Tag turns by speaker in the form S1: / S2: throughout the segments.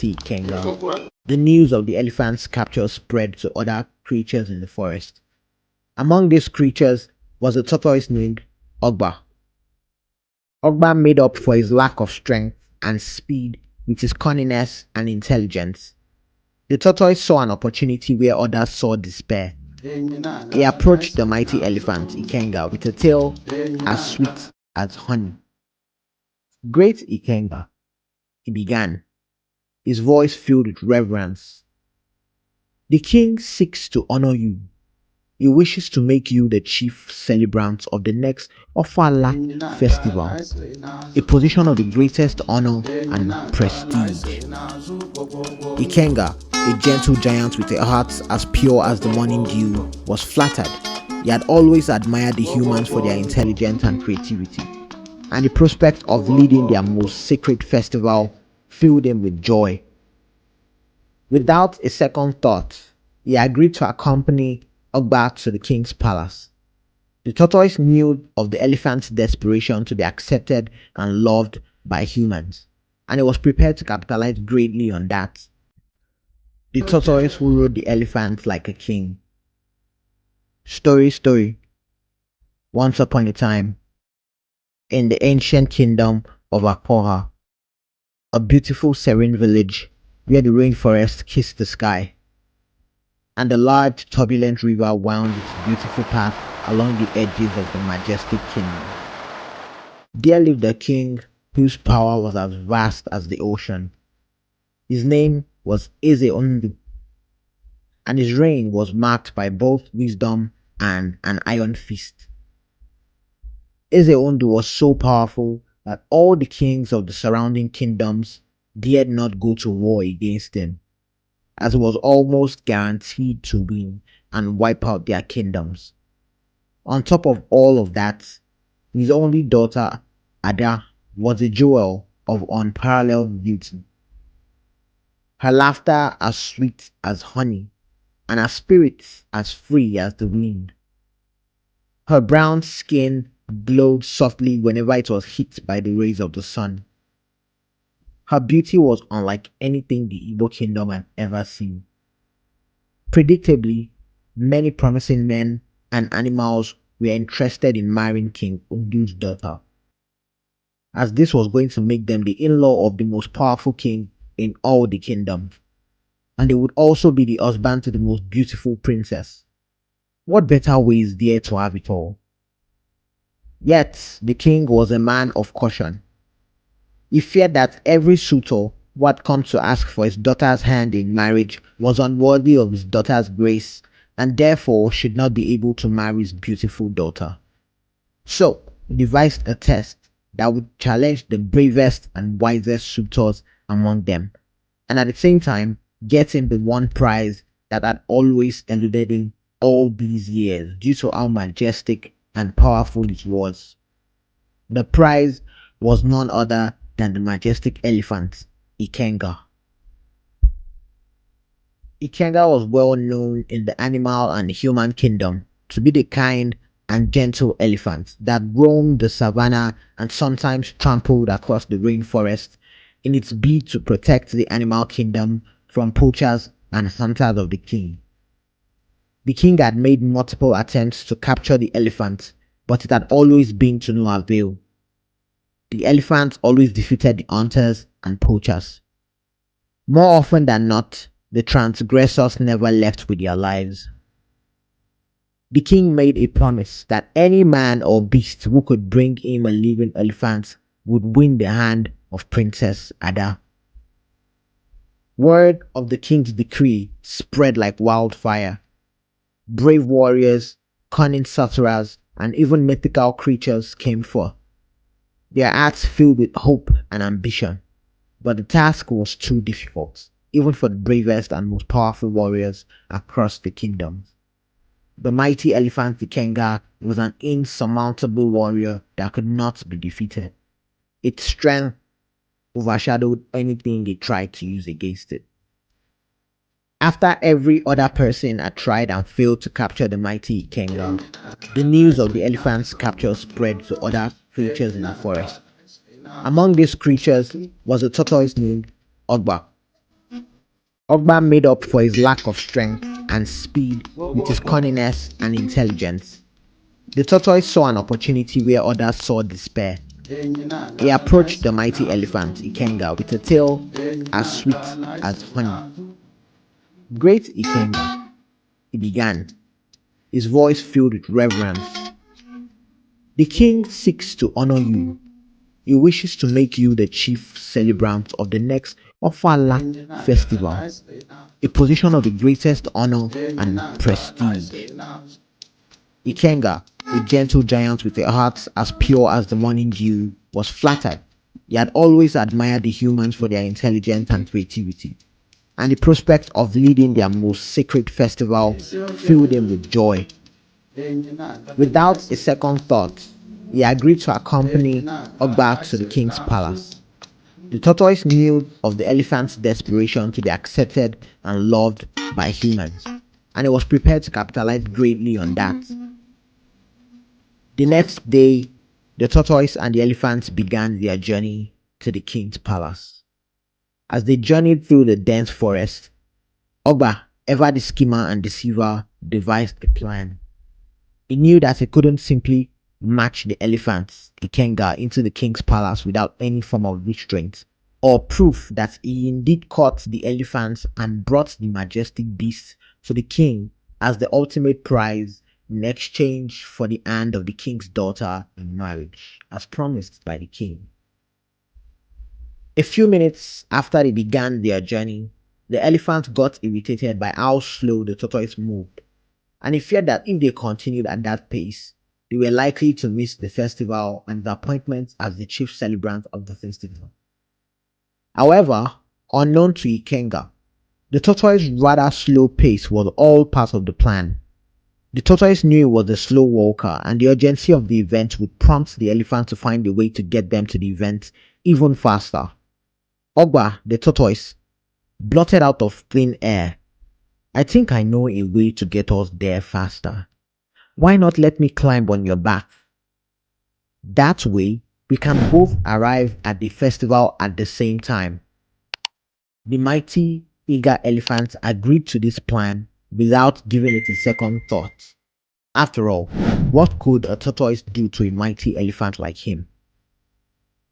S1: mighty Ejeagha, the news of the elephant's capture spread to other creatures in the forest. Among these creatures was a tortoise named Ogba. Ogba made up for his lack of strength and speed with his cunningness and intelligence. The tortoise saw an opportunity where others saw despair. He approached the mighty elephant Ejeagha with a tale as sweet as honey. "Great Ejeagha," he began, his voice filled with reverence. "The king seeks to honor you. He wishes to make you the chief celebrant of the next Ofala festival, a position of the greatest honor and prestige." Ejeagha, a gentle giant with a heart as pure as the morning dew, was flattered. He had always admired the humans for their intelligence and creativity, and the prospect of leading their most sacred festival filled him with joy. Without a second thought, he agreed to accompany Ogba to the king's palace. The tortoise knew of the elephant's desperation to be accepted and loved by humans, and he was prepared to capitalize greatly on that. The tortoise who rode the elephant like a king. Story. Once upon a time, in the ancient kingdom of Akoha, a beautiful serene village where the rainforest kissed the sky, and the large turbulent river wound its beautiful path along the edges of the majestic kingdom. There lived a king whose power was as vast as the ocean. His name was Eze Ndu, and his reign was marked by both wisdom and an iron fist. Eze Ndu was so powerful that all the kings of the surrounding kingdoms dared not go to war against him, as he was almost guaranteed to win and wipe out their kingdoms. On top of all of that, his only daughter, Ada, was a jewel of unparalleled beauty. Her laughter as sweet as honey, and her spirits as free as the wind. Her brown skin glowed softly whenever it was hit by the rays of the sun. Her beauty was unlike anything the Igbo kingdom had ever seen. Predictably, many promising men and animals were interested in marrying King Ndu's daughter, as this was going to make them the in-law of the most powerful king in all the kingdom, and they would also be the husband to the most beautiful princess. What better way is there to have it all? Yet, the king was a man of caution. He feared that every suitor who had come to ask for his daughter's hand in marriage was unworthy of his daughter's grace, and therefore should not be able to marry his beautiful daughter. So, he devised a test that would challenge the bravest and wisest suitors among them, and at the same time get him the one prize that had always eluded him all these years due to how majestic and powerful it was. The prize was none other than the majestic elephant, Ejeagha. Ejeagha was well known in the animal and human kingdom to be the kind and gentle elephant that roamed the savannah and sometimes trampled across the rainforest in its bid to protect the animal kingdom from poachers and hunters of the king. The king had made multiple attempts to capture the elephant, but it had always been to no avail. The elephant always defeated the hunters and poachers. More often than not, the transgressors never left with their lives. The king made a promise that any man or beast who could bring him a living elephant would win the hand of Princess Ada. Word of the king's decree spread like wildfire. Brave warriors, cunning sorcerers, and even mythical creatures came forth, their hearts filled with hope and ambition. But the task was too difficult, even for the bravest and most powerful warriors across the kingdoms. The mighty elephant Ejeagha was an insurmountable warrior that could not be defeated. Its strength overshadowed anything they tried to use against it. After every other person had tried and failed to capture the mighty Ejeagha, the news of the elephant's capture spread to other creatures in the forest. Among these creatures was a tortoise named Ogba. Ogba made up for his lack of strength and speed with his cunningness and intelligence. The tortoise saw an opportunity where others saw despair. He approached the mighty elephant Ikenga with a tail as sweet as honey. "Great Ikenga," he began, his voice filled with reverence. "The king seeks to honor you. He wishes to make you the chief celebrant of the next Ofala festival, a position of the greatest honor and prestige." Ikenga, a gentle giant with a heart as pure as the morning dew, was flattered. He had always admired the humans for their intelligence and creativity, and the prospect of leading their most sacred festival filled him with joy. Without a second thought, he agreed to accompany Ogba to the king's palace. The tortoise knew of the elephant's desperation to be accepted and loved by humans, and he was prepared to capitalize greatly on that. The next day, the tortoise and the elephant began their journey to the king's palace. As they journeyed through the dense forest, Ogba, ever the schemer and deceiver, devised a plan. He knew that he couldn't simply march the elephant, Ikenga, into the king's palace without any form of restraint, or proof that he indeed caught the elephant and brought the majestic beast to the king as the ultimate prize in exchange for the hand of the king's daughter in marriage, as promised by the king. A few minutes after they began their journey, the elephant got irritated by how slow the tortoise moved, and he feared that if they continued at that pace, they were likely to miss the festival and the appointment as the chief celebrant of the festival. However, unknown to Ikenga, the tortoise's rather slow pace was all part of the plan. The tortoise knew he was a slow walker, and the urgency of the event would prompt the elephant to find a way to get them to the event even faster. Ogba, the tortoise, blurted out of thin air, "I think I know a way to get us there faster. Why not let me climb on your back? That way, we can both arrive at the festival at the same time." The mighty, eager elephant agreed to this plan without giving it a second thought. After all, what could a tortoise do to a mighty elephant like him?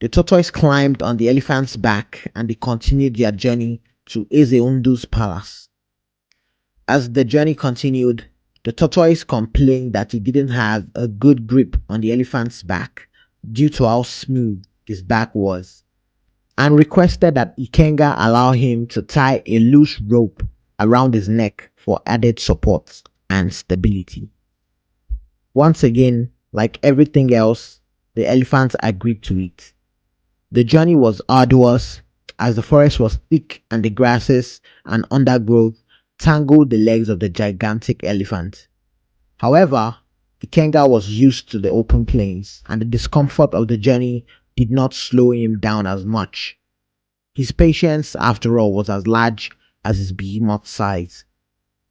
S1: The tortoise climbed on the elephant's back and they continued their journey to Eze Ndu's palace. As the journey continued, the tortoise complained that he didn't have a good grip on the elephant's back due to how smooth his back was, and requested that Ikenga allow him to tie a loose rope around his neck for added support and stability. Once again, like everything else, the elephant agreed to it. The journey was arduous as the forest was thick and the grasses and undergrowth tangled the legs of the gigantic elephant. However, Ikenga was used to the open plains, and the discomfort of the journey did not slow him down as much. His patience, after all, was as large as his behemoth size.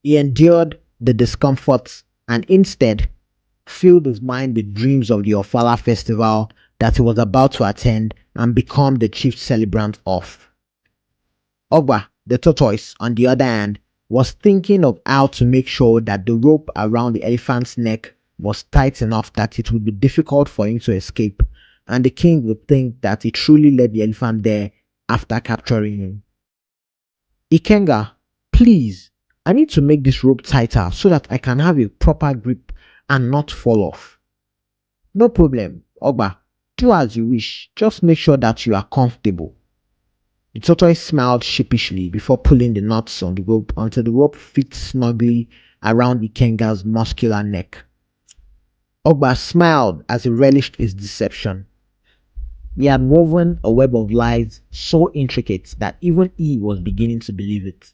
S1: He endured the discomforts and instead filled his mind with dreams of the Ofala festival that he was about to attend and become the chief celebrant of. Ogba, the tortoise, on the other hand, was thinking of how to make sure that the rope around the elephant's neck was tight enough that it would be difficult for him to escape, and the king would think that he truly led the elephant there after capturing him. "Ikenga, please, I need to make this rope tighter so that I can have a proper grip and not fall off." "No problem, Ogba. Do as you wish. Just make sure that you are comfortable." The tortoise smiled sheepishly before pulling the knots on the rope until the rope fit snugly around Ikenga's muscular neck. Ogba smiled as he relished his deception. He had woven a web of lies so intricate that even he was beginning to believe it.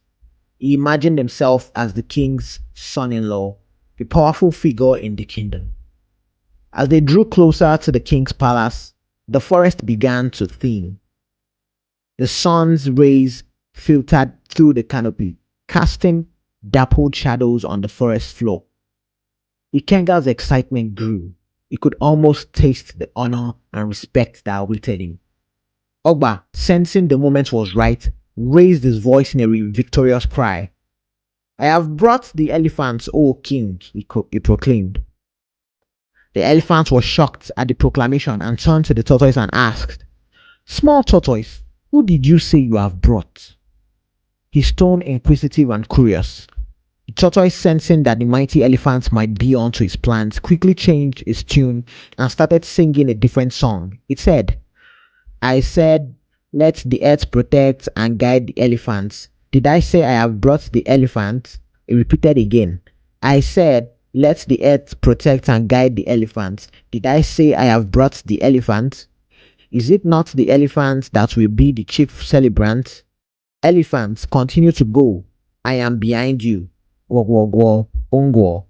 S1: He imagined himself as the king's son-in-law, a powerful figure in the kingdom. As they drew closer to the king's palace, the forest began to thin. The sun's rays filtered through the canopy, casting dappled shadows on the forest floor. Ikenga's excitement grew. He could almost taste the honor and respect that awaited him. Ogba, sensing the moment was right, raised his voice in a victorious cry. "I have brought the elephants, O king," he proclaimed. The elephant was shocked at the proclamation and turned to the tortoise and asked, "Small tortoise, who did you say you have brought?" His tone inquisitive and curious. The tortoise, sensing that the mighty elephant might be onto his plans, quickly changed its tune and started singing a different song. It said, "I said, let the earth protect and guide the elephants. Did I say I have brought the elephants?" It repeated again. "I said, let the earth protect and guide the elephants. Did I say I have brought the elephants? Is it not the elephants that will be the chief celebrant? Elephants, continue to go. I am behind you. Gwo Gwo Gwo Ngwo."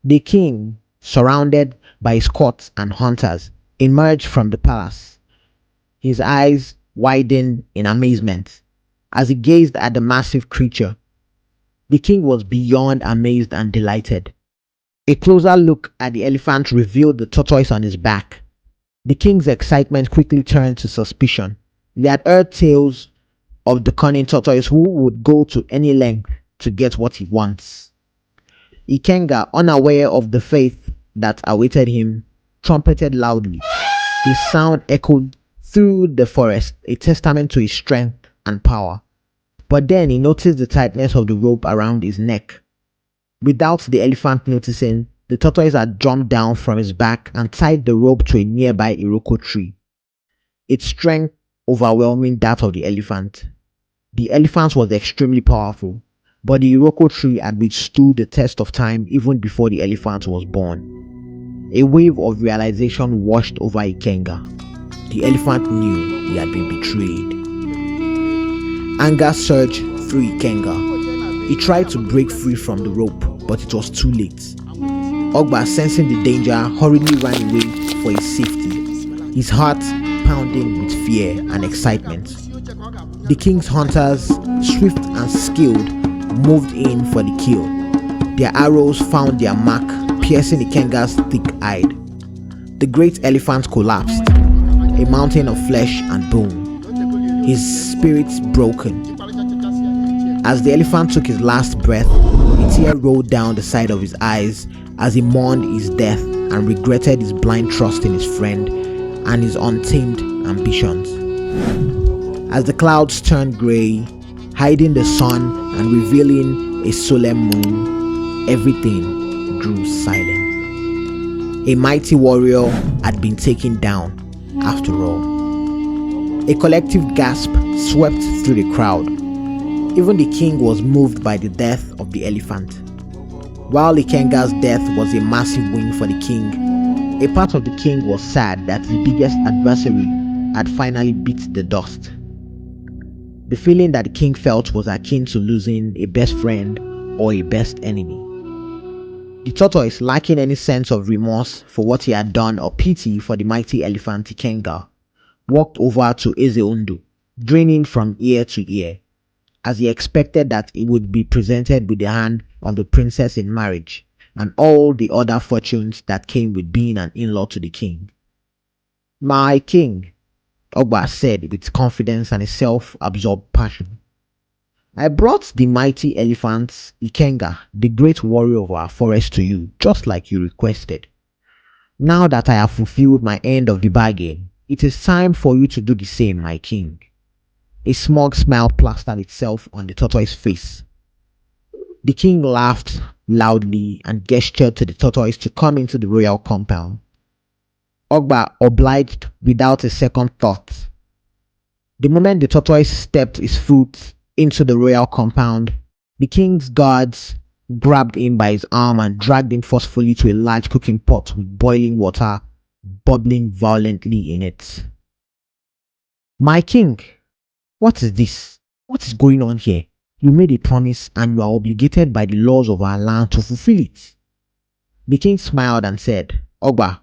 S1: The king, surrounded by his court and hunters, emerged from the palace. His eyes widened in amazement as he gazed at the massive creature. The king was beyond amazed and delighted. A closer look at the elephant revealed the tortoise on his back. The king's excitement quickly turned to suspicion. He had heard tales of the cunning tortoise who would go to any length to get what he wants. Ejeagha, unaware of the fate that awaited him, trumpeted loudly. His sound echoed through the forest, a testament to his strength and power. But then he noticed the tightness of the rope around his neck. Without the elephant noticing, the tortoise had jumped down from his back and tied the rope to a nearby iroko tree, its strength overwhelming that of the elephant. The elephant was extremely powerful, but the iroko tree had withstood the test of time even before the elephant was born. A wave of realization washed over Ejeagha. The elephant knew he had been betrayed. Anger surged through Ejeagha. He tried to break free from the rope, but it was too late. Ogba, sensing the danger, hurriedly ran away for his safety, his heart pounding with fear and excitement. The king's hunters, swift and skilled, moved in for the kill. Their arrows found their mark, piercing Ejeagha's thick hide. The great elephant collapsed, a mountain of flesh and bone, his spirit broken. As the elephant took his last breath, a tear rolled down the side of his eyes as he mourned his death and regretted his blind trust in his friend and his untamed ambitions. As the clouds turned grey, hiding the sun and revealing a solemn moon, everything grew silent. A mighty warrior had been taken down, after all. A collective gasp swept through the crowd. Even the king was moved by the death of the elephant. While Ejeagha's death was a massive win for the king, a part of the king was sad that his biggest adversary had finally beat the dust. The feeling that the king felt was akin to losing a best friend or a best enemy. The tortoise, lacking any sense of remorse for what he had done or pity for the mighty elephant Ejeagha, walked over to Eze Ndu, grinning from ear to ear, as he expected that he would be presented with the hand of the princess in marriage and all the other fortunes that came with being an in-law to the king. "My king," Ogba said with confidence and a self-absorbed passion, "I brought the mighty elephant Ejeagha, the great warrior of our forest, to you, just like you requested. Now that I have fulfilled my end of the bargain, it is time for you to do the same, my king." A smug smile plastered itself on the tortoise's face. The king laughed loudly and gestured to the tortoise to come into the royal compound. Ogba obliged without a second thought. The moment the tortoise stepped his foot into the royal compound, the king's guards grabbed him by his arm and dragged him forcefully to a large cooking pot with boiling water bubbling violently in it. "My king, what is this? What is going on here? You made a promise and you are obligated by the laws of our land to fulfill it." The king smiled and said, "Ogba,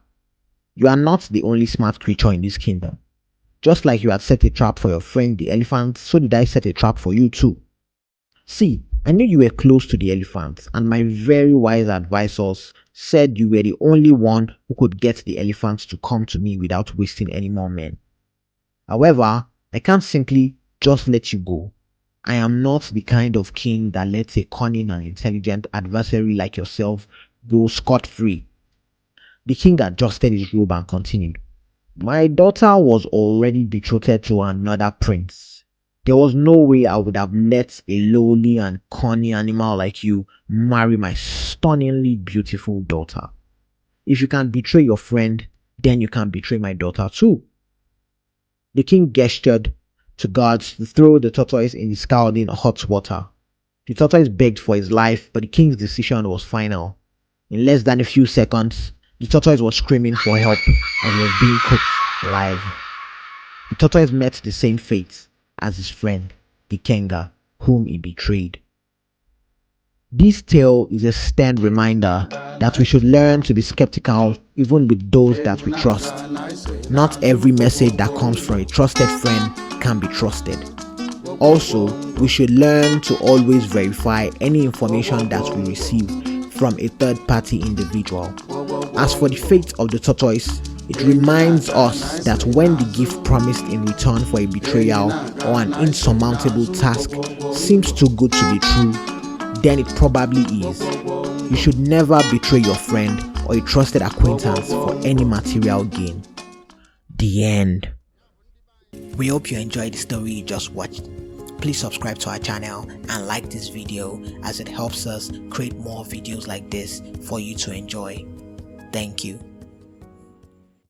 S1: you are not the only smart creature in this kingdom. Just like you had set a trap for your friend the elephant, so did I set a trap for you too. See, I knew you were close to the elephant, and my very wise advisors said you were the only one who could get the elephant to come to me without wasting any more men. However, I can't simply just let you go. I am not the kind of king that lets a cunning and intelligent adversary like yourself go scot-free. The king adjusted his robe and continued. My daughter was already betrothed to another prince. There was no way I would have let a lowly and cunning animal like you marry my stunningly beautiful daughter. If you can betray your friend, then you can betray my daughter too. The king gestured to guards to throw the tortoise in the scalding hot water. The tortoise begged for his life, but the king's decision was final. In less than a few seconds, the tortoise was screaming for help and was being cooked alive. The tortoise met the same fate as his friend, the Kenga, whom he betrayed. This tale is a stern reminder that we should learn to be skeptical even with those that we trust. Not every message that comes from a trusted friend can be trusted. Also, we should learn to always verify any information that we receive from a third-party individual. As for the fate of the tortoise, it reminds us that when the gift promised in return for a betrayal or an insurmountable task seems too good to be true, then it probably is. You should never betray your friend or a trusted acquaintance for any material gain. The end. We hope you enjoyed the story you just watched. Please subscribe to our channel and like this video as it helps us create more videos like this for you to enjoy. Thank you.